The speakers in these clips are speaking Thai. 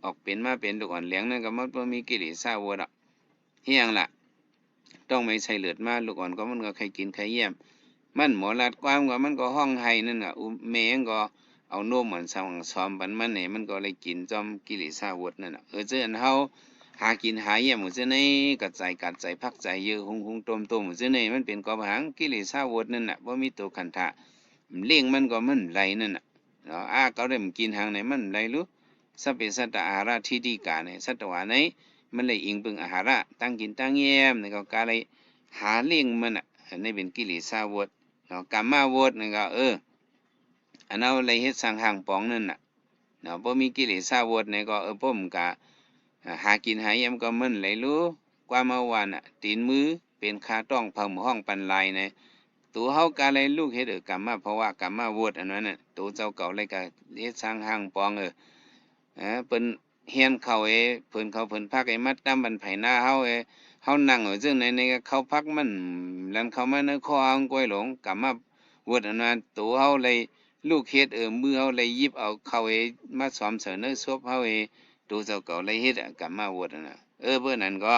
ออกเป็นมาเป็นลูกอ่อนเลี้ยงนั่นก็มันบ่มีกิเลสอาวุธอ่ะเฮียงล่ะต้องไม่ใช่เลือดมาลูกอ่อนก็มันก็ใครกินใครเยี่ยมมันหมอลัดความก็มันก็ห้องไห้นั่นน่ะแม่งก็เอานมมันสั่งซ้อมบันมันเนี่ยมันก็เลยกินจอมกิเลสอาวุธนั่นน่ะเจ้าอันเฮาหากินหาเยี่ยมหมู่เจ้าในกัดใจพักใจเยอะหุงต้มหมู่เจ้าในมันเป็นกอบหางกิเลสอาวุธนั่นน่ะบ่มีตัวขันธะเลี้ยงมันก็มันไหลนั่นน่ะเนาะก็ได้มันกินหางไหนมันไหลรู้สัพเพสัตตาอาหารที่ดีกาเนี่ยสัตว์ว่าไหนมันเลยอิงพึงอาหารตั้งกินตั้งแย้มนี่ก็กาเลยหาเลี้ยงมันน่ะในเป็นกิเลสอาวุธเนาะกามมาวุธนี่ก็อันเอาเลยเฮ็ดสร้างห่างปองนั่นน่ะเนาะบ่มีกิเลสอาวุธนี่ก็ผมก็หากินหาแย้มก็มันไหลรู้ความเมื่อวานน่ะตีนมือเป็นคาต้องเพิ่มห้องปันลายเนี่ยตัวเฮากาเลยลูกเฮ็ดกรรมมาเพราะว่ากรรมมาวุธอันนั้นน่ะตัวเจ้าเก่าเลยก็เฮ็ดสร้างห่างปองเปิ้นเฮียนเข้าเพิ่นเขาเพิ่นพักมัดตามบันไผหน้าเฮานั่งอยู่ซึ่งในก็เขาพักมันลันเข้ามาในคออังก้อยหลงกลับมาวุดอันนั้นตัวเฮาเลยลูกเฮ็ดมือเฮาเลยหยิบเอาเข้ามาซ้อมเสนอซบเฮาตัวเจ้าเก่าเลยเฮ็ดกลับมาวุดอันน่ะเบิ่นนั้นก็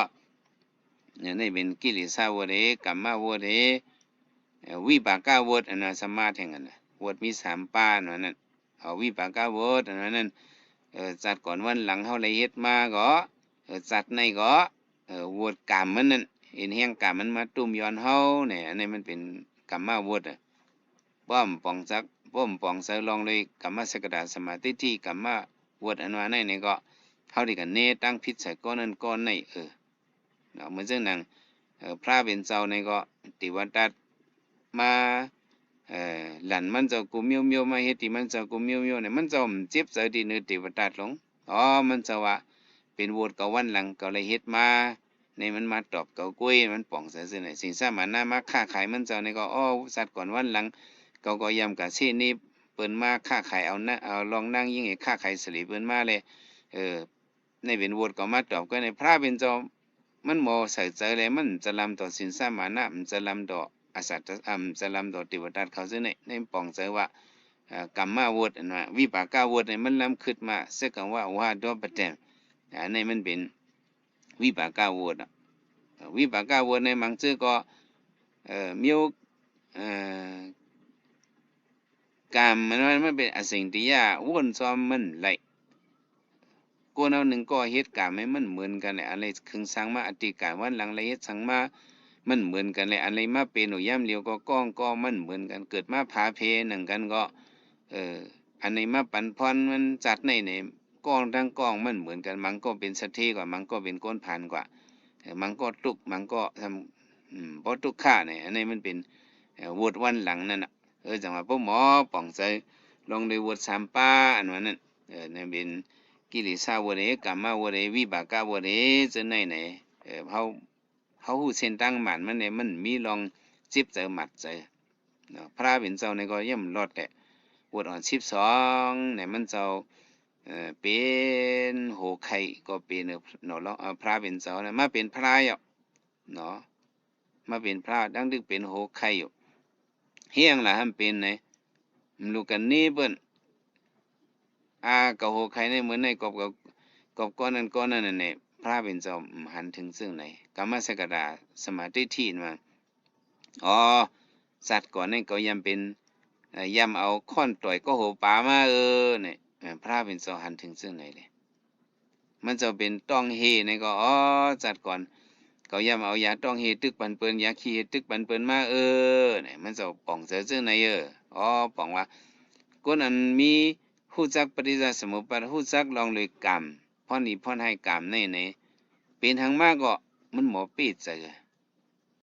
เนี่ยนี่เป็นกิเลสวุดกลับมาวุดวิปากาวุดอันนั้นสมาธิอันน่ะวุดมี3ปานนั้นเอาวิปากาวุดอันนั้นจัดก่อนวันหลังเฮาเลยเฮ็ดมาก็จัดในก็โหวตกรรมมันนั่นเห็นแห่งกรรมมันมาตุ้มย้อนเฮาเนี่ยอันนี้มันเป็นกรรมมาโหวตป้อมปองจักป้อมปองใส่ลองเลยกรรมสกตาสมาธิที่กรรมมาโหวตอันว่าในนี่ก็เฮาได้กันเนตั้งพิษใส่ก้อนนั้นก้อนในเนาะเหมือนจังนั้นพระเป็นเจ้าในก็ติวัตัดมาหลันมันเจ้ากูเมียวมาเฮ็ดที่มันเจ้ากูเมียวเนี่ยมันเจ้าเจ็บใจดีเนื้อติวัตัดลงมันเจ้าว่าเป็นโหวตกับวันหลังก็เลยเฮ็ดมาในมันมาตอบเกากุ้ยมันป่องเสียๆไหนสิ่งสามันน่ามาค้าขายมันเจ้าในก็สัตว์ก่อนวันหลังเขาก็ยำกะเช่นนี้เปิ้นมาค้าขายเอาลองนั่งยิ่งให้ค้าขายสลีเปิ้นมาเลยในเป็นโหวตก็มาตอบก็ในพระเป็นเจ้ามันบ่ใส่ใจเลยมันจะลำต่อสินสามานะมันจะลำต่ออาสัตจะลำต่อติวตัดเขาซึ่งในป่องใจว่ากรรมมาโหวตนะวิปากาโหวตเนี่ยมันลำขึ้นมาเสกว่าว่าดอปะแตมอันนี้มันเป็นวิปากาโหวตวิปากาโหวตในบางชื่อก็มีกรรมมันเป็นอสิ่งที่ยาวนซ้อมมันไหลกูเอาหนึ่งก็เหตุการณ์มันเหมือนกันแหละอะไรคึงสังมาอติการวันหลังละเอียดสังมามันเหมือนกันเลยอะไรมาเป็นหนูย่ำเลียวก็ก้องก็มันเหมือนกันเกิดมาพาเพหนึ่งกันก็อันไหนมาปันพรมันจัดในก้องทั้งก้องมันเหมือนกันมันก็เป็นสะเทกว่ามันก็เป็นก้นผ่านกว่ามันก็ตุกมันก็ทำเพราะตุกข่าเนี่ยอันนี้มันเป็นวดวันหลังนั่นน่ะจังหวะพวกหมอป่องใจลองได้วด3ป้าอันนั้นนั่นนั่นเป็นกิเลสาวดกรรมาวดวิบากาวดจะไหนเขาหูเส้นตั้งหมันมันเนี่ยมันมีลองจิบใจหมัดใจพระเป็นเจ้าในก็ย่ำรอดแต่วดอ่อน12เนี่ยมันเจ้าเป็นโหไข่ก็เป็นเนาะพระเป็นเจ้านะมาเป็นพระอยู่เนาะมาเป็นพระดังดึกเป็นโหไข่อยู่เฮียงล่ะทำเป็นไหนลูกกันนี่เปิ้นกับโหไข่ในเหมือนในกบก้อนนั้นเนี่ยพระเป็นเจ้าหันถึงซึ่งไหนกรรมสกตาสมาธิที่มาสัตว์ก่อนนี่ก็ยำเป็นยำเอาค้อนต่อยก็โหป่ามาเนี่ยพระเป็นเจ้าหันถึงซึ่งไหนเลยมันจะเป็นต้องเฮในก็จัดก่อนเขายำเอายาต้องเฮตึกปันเปิ้นยาขี้เฮตึกปันเปิ้นมาเนี่ยมันจะป่องเจอซึ่งไหนป่องว่าก้นอันมีฮู้จักปฏิจจสมุปบาทฮู้จักลองเลยกรรมพ่อนี้พ่อให้กรรมในเป็นทางมากก็มันหมอปีดใจ